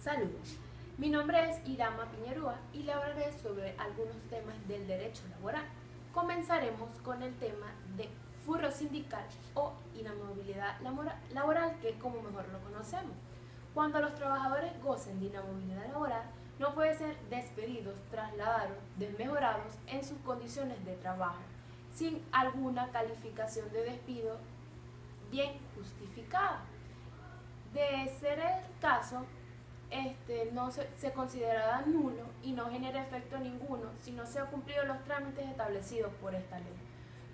Saludos, mi nombre es Irama Piñerúa y le hablaré sobre algunos temas del derecho laboral. Comenzaremos con el tema de fuero sindical o inamovilidad laboral, que es como mejor lo conocemos. Cuando los trabajadores gocen de inamovilidad laboral, no pueden ser despedidos, trasladados, desmejorados en sus condiciones de trabajo, sin alguna calificación de despido bien justificada. De ser el caso, no se considerará nulo y no genera efecto ninguno si no se han cumplido los trámites establecidos por esta ley.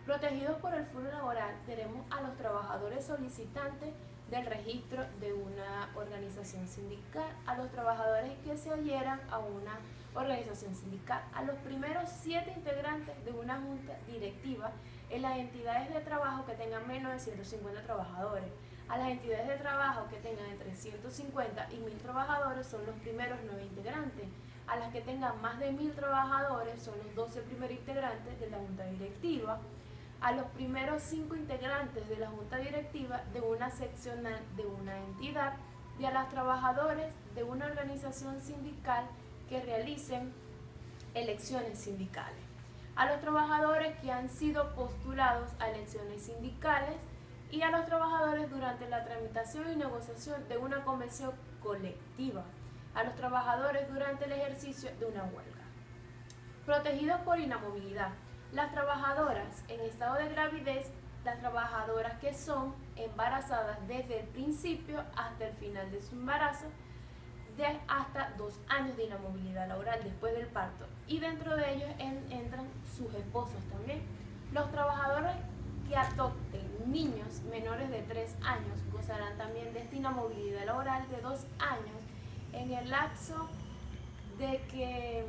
Protegidos por el fuero laboral, tenemos a los trabajadores solicitantes del registro de una organización sindical, a los trabajadores que se adhieran a una organización sindical, a los primeros 7 integrantes de una junta directiva en las entidades de trabajo que tengan menos de 150 trabajadores, a las entidades de trabajo que tengan entre 150 y 1000 trabajadores son los primeros 9 integrantes, a las que tengan más de 1000 trabajadores son los 12 primeros integrantes de la junta directiva, a los primeros 5 integrantes de la junta directiva de una seccional de una entidad y a los trabajadores de una organización sindical que realicen elecciones sindicales, a los trabajadores que han sido postulados a elecciones sindicales y a los trabajadores durante la tramitación y negociación de una convención colectiva, a los trabajadores durante el ejercicio de una huelga. Protegidos por inamovilidad, las trabajadoras en estado de gravidez, las trabajadoras que son embarazadas desde el principio hasta el final de su embarazo, de hasta 2 años de inamovilidad laboral después del parto, y dentro de ellos entran sus esposos también. Los trabajadores que adopten niños menores de 3 años gozarán también de esta inamovilidad laboral de 2 años en el lapso desde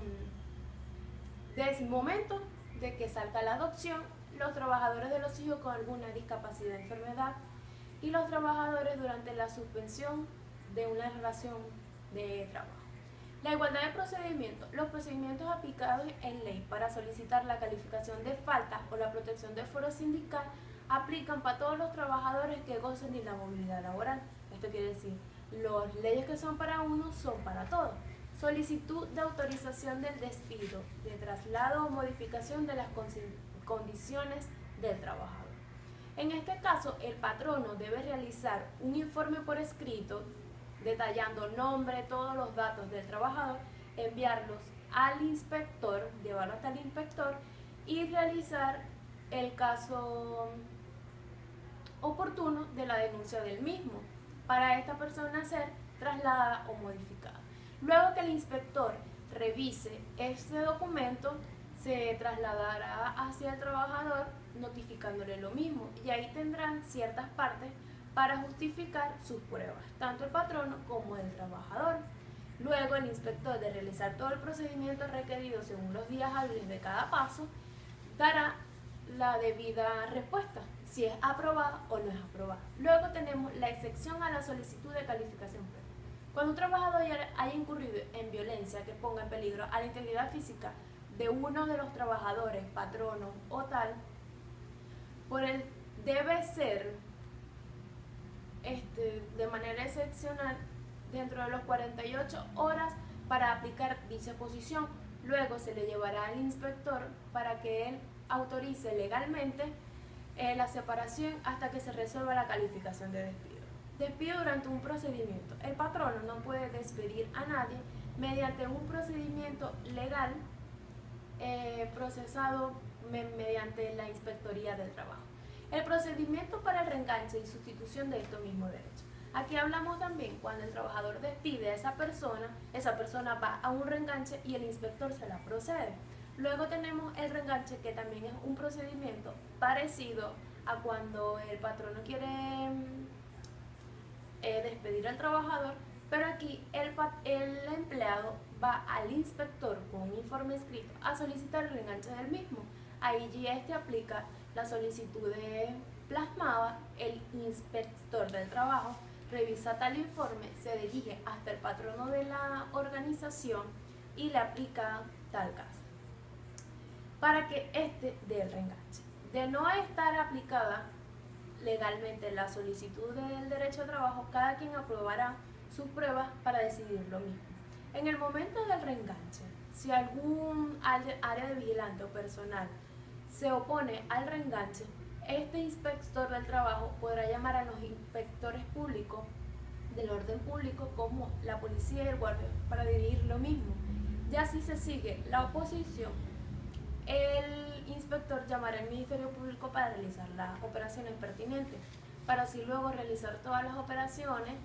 el momento de que salga la adopción, los trabajadores de los hijos con alguna discapacidad o enfermedad y los trabajadores durante la suspensión de una relación de trabajo. La igualdad de procedimientos. Los procedimientos aplicados en ley para solicitar la calificación de falta o la protección del fuero sindical aplican para todos los trabajadores que gocen de inamovilidad laboral. Esto quiere decir, las leyes que son para uno son para todos. Solicitud de autorización del despido, de traslado o modificación de las condiciones del trabajador. En este caso, el patrono debe realizar un informe por escrito detallando nombre, todos los datos del trabajador, enviarlos al inspector, llevarlo hasta el inspector y realizar el caso oportuno de la denuncia del mismo para esta persona ser trasladada o modificada. Luego que el inspector revise este documento, se trasladará hacia el trabajador notificándole lo mismo y ahí tendrán ciertas partes para justificar sus pruebas, tanto el patrono como el trabajador. Luego el inspector, de realizar todo el procedimiento requerido según los días hábiles de cada paso, dará la debida respuesta, si es aprobada o no es aprobada. Luego tenemos la excepción a la solicitud de calificación previa. Cuando un trabajador haya incurrido en violencia que ponga en peligro a la integridad física de uno de los trabajadores, patrono o tal, debe ser de manera excepcional dentro de los 48 horas para aplicar dicha posición. Luego se le llevará al inspector para que él autorice legalmente la separación hasta que se resuelva la calificación de despido. Despido durante un procedimiento. El patrono no puede despedir a nadie mediante un procedimiento legal procesado mediante la Inspectoría del Trabajo. El procedimiento para el reenganche y sustitución de estos mismos derechos. Aquí hablamos también cuando el trabajador despide a esa persona va a un reenganche y el inspector se la procede. Luego tenemos el reenganche, que también es un procedimiento parecido a cuando el patrono quiere despedir al trabajador, pero aquí el empleado va al inspector con un informe escrito a solicitar el reenganche del mismo. Ahí ya aplica la solicitud plasmada, el inspector del trabajo revisa tal informe, se dirige hasta el patrono de la organización y le aplica tal caso para que dé el reenganche. De no estar aplicada legalmente la solicitud del derecho de trabajo, cada quien aprobará sus pruebas para decidir lo mismo. En el momento del reenganche, si algún área de vigilante o personal se opone al reenganche, este inspector del trabajo podrá llamar a los inspectores públicos del orden público como la policía y el guardia para dirigir lo mismo. Ya si se sigue la oposición, el inspector llamará al Ministerio Público para realizar las operaciones pertinentes, para así luego realizar todas las operaciones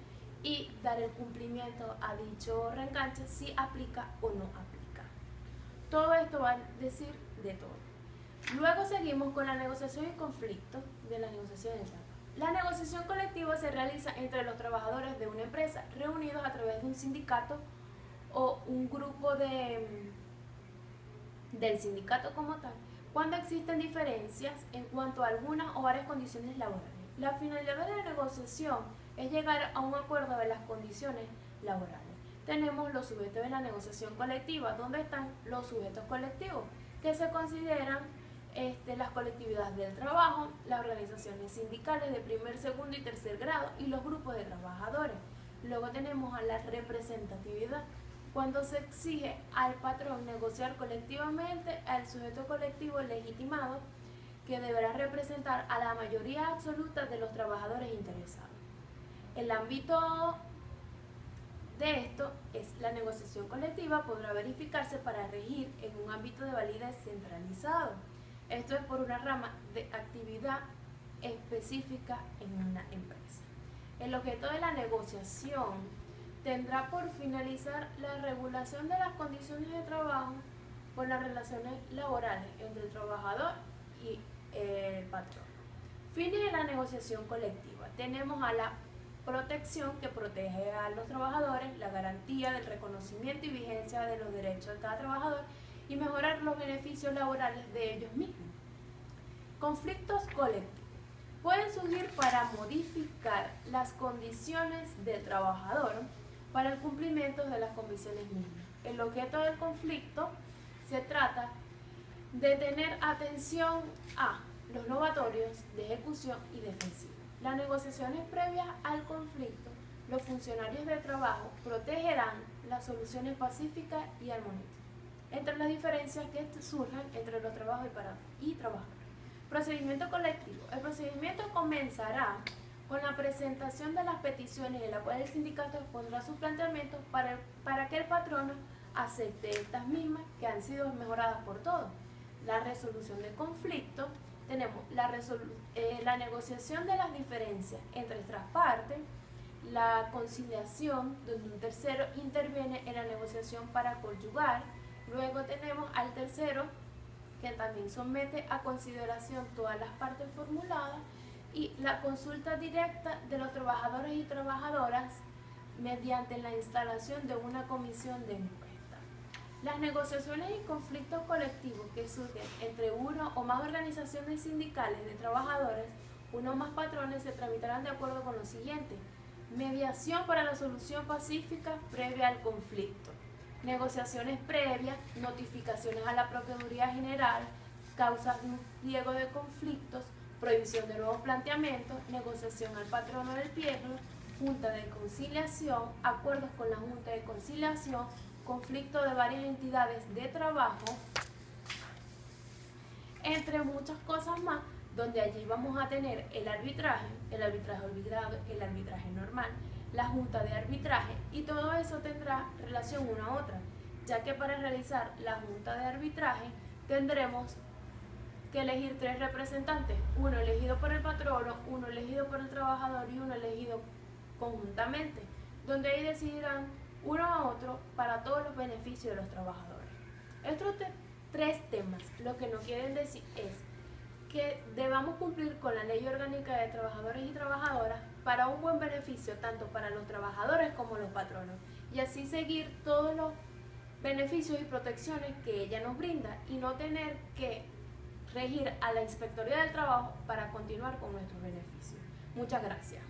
y dar el cumplimiento a dicho reenganche si aplica o no aplica. Todo esto va a decir de todo. Luego seguimos con la negociación y conflicto de la negociación del trabajo. La negociación colectiva se realiza entre los trabajadores de una empresa reunidos a través de un sindicato o un grupo del sindicato como tal, cuando existen diferencias en cuanto a algunas o varias condiciones laborales. La finalidad de la negociación es llegar a un acuerdo de las condiciones laborales. Tenemos los sujetos de la negociación colectiva, donde están los sujetos colectivos, que se consideran las colectividades del trabajo, las organizaciones sindicales de primer, segundo y tercer grado y los grupos de trabajadores. Luego tenemos a la representatividad, cuando se exige al patrón negociar colectivamente al sujeto colectivo legitimado que deberá representar a la mayoría absoluta de los trabajadores interesados. El ámbito de esto es la negociación colectiva, podrá verificarse para regir en un ámbito de validez centralizado. Esto es por una rama de actividad específica en una empresa. El objeto de la negociación tendrá por finalizar la regulación de las condiciones de trabajo por las relaciones laborales entre el trabajador y el patrón. Fines de la negociación colectiva. Tenemos a la protección, que protege a los trabajadores, la garantía del reconocimiento y vigencia de los derechos de cada trabajador y mejorar los beneficios laborales de ellos mismos. Conflictos colectivos. Pueden surgir para modificar las condiciones del trabajador para el cumplimiento de las condiciones mismas. El objeto del conflicto se trata de tener atención a los novatorios de ejecución y defensiva. Las negociaciones previas al conflicto, los funcionarios de trabajo protegerán las soluciones pacíficas y armónicas entre las diferencias que surjan entre los trabajos y trabajadores. Procedimiento colectivo. El procedimiento comenzará con la presentación de las peticiones en la cual el sindicato expondrá sus planteamientos para que el patrono acepte estas mismas que han sido mejoradas por todos. La resolución de conflicto. Tenemos la negociación de las diferencias entre estas partes, la conciliación, donde un tercero interviene en la negociación para conyugar. Luego tenemos al tercero, que también somete a consideración todas las partes formuladas, y la consulta directa de los trabajadores y trabajadoras mediante la instalación de una comisión de encuesta. Las negociaciones y conflictos colectivos que surgen entre uno o más organizaciones sindicales de trabajadores, uno o más patrones, se tramitarán de acuerdo con lo siguiente: mediación para la solución pacífica previa al conflicto, negociaciones previas, notificaciones a la Procuraduría General, causas de un pliego de conflictos, prohibición de nuevos planteamientos, negociación al patrono del pliego, junta de conciliación, acuerdos con la junta de conciliación, conflicto de varias entidades de trabajo, entre muchas cosas más, donde allí vamos a tener el arbitraje olvidado, el arbitraje normal, la junta de arbitraje, y todo eso tendrá relación una a otra, ya que para realizar la junta de arbitraje tendremos que elegir 3 representantes, uno elegido por el patrono, uno elegido por el trabajador y uno elegido conjuntamente, donde ahí decidirán uno a otro para todos los beneficios de los trabajadores. Estos 3 temas lo que nos quieren decir es que debamos cumplir con la Ley Orgánica de Trabajadores y Trabajadoras para un buen beneficio tanto para los trabajadores como los patronos, y así seguir todos los beneficios y protecciones que ella nos brinda y no tener que regir a la Inspectoría del Trabajo para continuar con nuestros beneficios. Muchas gracias.